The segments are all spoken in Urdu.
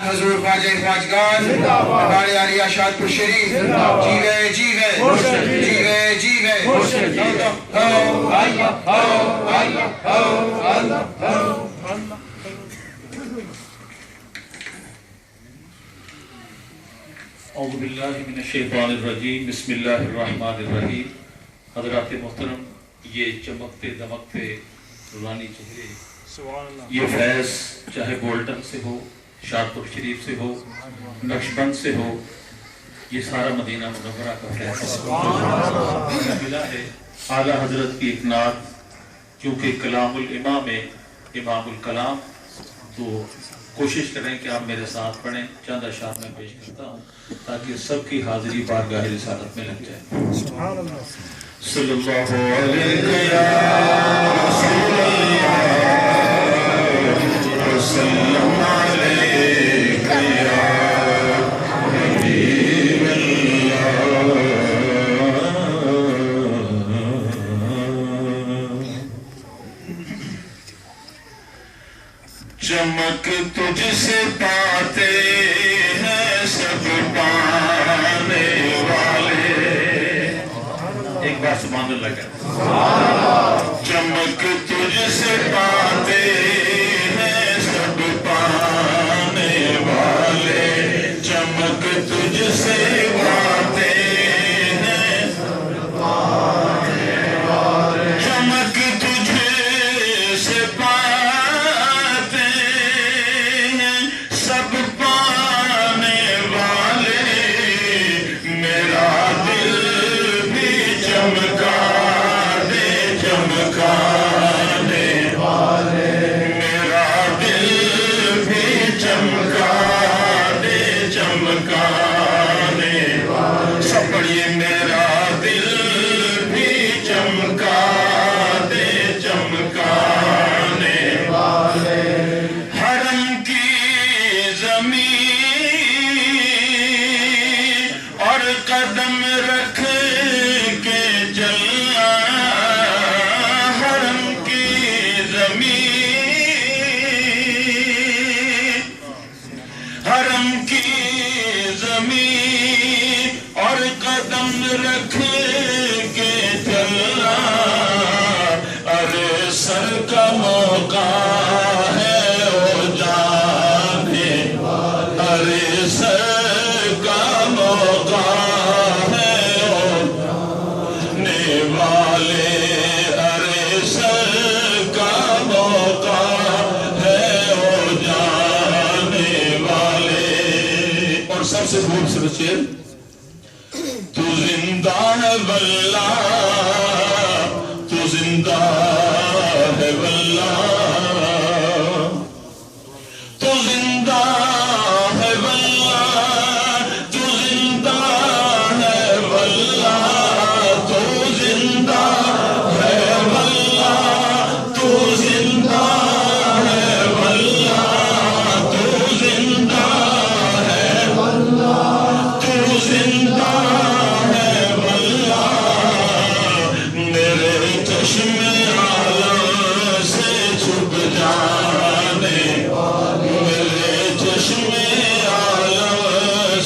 حضور خواجہ خواجگان ہمارے عالیہ شادپور شریف جی گئے جی گئے جی گئے جی گئے اعوذ باللہ من الشیطان الرجیم بسم اللہ الرحمن الرحیم. حضرات محترم، یہ چمکتے دمکتے نورانی چہرے، یہ فیض چاہے بولٹن سے ہو، شادپور شریف سے ہو، نقشبند سے ہو، یہ سارا مدینہ منورہ کا فیض ملا ہے. اعلیٰ حضرت کی ایک نعت، کیونکہ کلام الامام ہے، امام الکلام، تو کوشش کریں کہ آپ میرے ساتھ پڑھیں. چند اشعار میں پیش کرتا ہوں تاکہ سب کی حاضری بارگاہ رسالت میں لگ جائے. صلی اللہ علیہ یا رسول اللہ وسلم علیہ یا حبیب اللہ. چمک تجھ سے پاتے ہیں سب پانے والے. ایک بار سبحان اللہ کہتے ہیں. چمک تجھ سے پاتے ہیں سب پانے والے. چمک تجھ سے پاتے ہیں سب پانے والے. چمک تجھ سے پاتے ہیں سب پانے والے. میرا دل بھی چمکا دے چمکانے والے. میرا دل بھی چمکا دے چمکانے والے. سب پڑھیے. میرا دل بھی چمکا دے چمکانے والے. حرم کی زمین اور قدم رکھ کے چلنا. حرم کی زمین، حرم کی زمین اور قدم رکھ کے چلنا. ارے سر کا موقع ہے او جانے. ارے سر کا موقع ہے او جانے والے. ارے سر کا موقع ہے او جانے والے. اور سب سے خوبصورت شعر، تو زندہ ہے واللہ، تو زندہ ہے واللہ، تو زندہ ہے واللہ، تو زندہ ہے واللہ، تو زندہ ہے واللہ، تو زندہ ہے واللہ، تو زندہ ہے واللہ، تو زندہ ہے واللہ. میرے چشم عالم سے چھپ جانے والے. میرے چشم عالم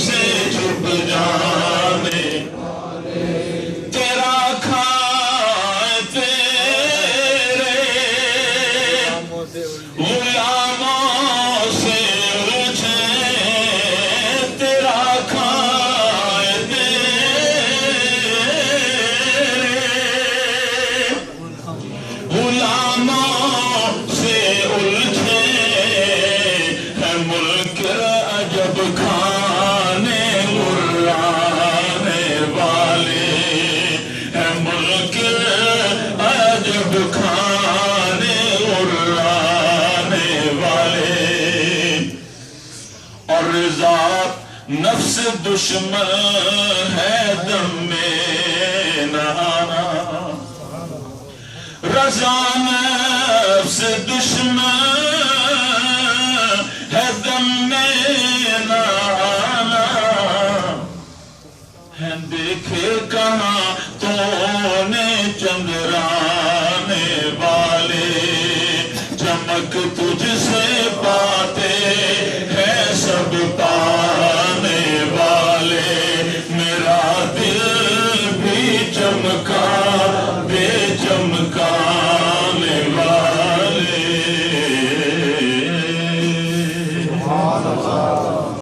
سے چھپ جانے والے. تیرا کھائے تیرے غلاموں سے اچھے. تیرا کھائے تیرے غلاموں سے الجھے. ہے ملک عجب کھانے اڑانے والے. ہے ملک عجب کھانے اڑانے والے. اور رضا نفس دشمن ہے دم میں نہ آنا. رضا نفس دشمن ہے دم میں نہ آنا. ہے دیکھے کہاں تو نے چندرانے والے. چمک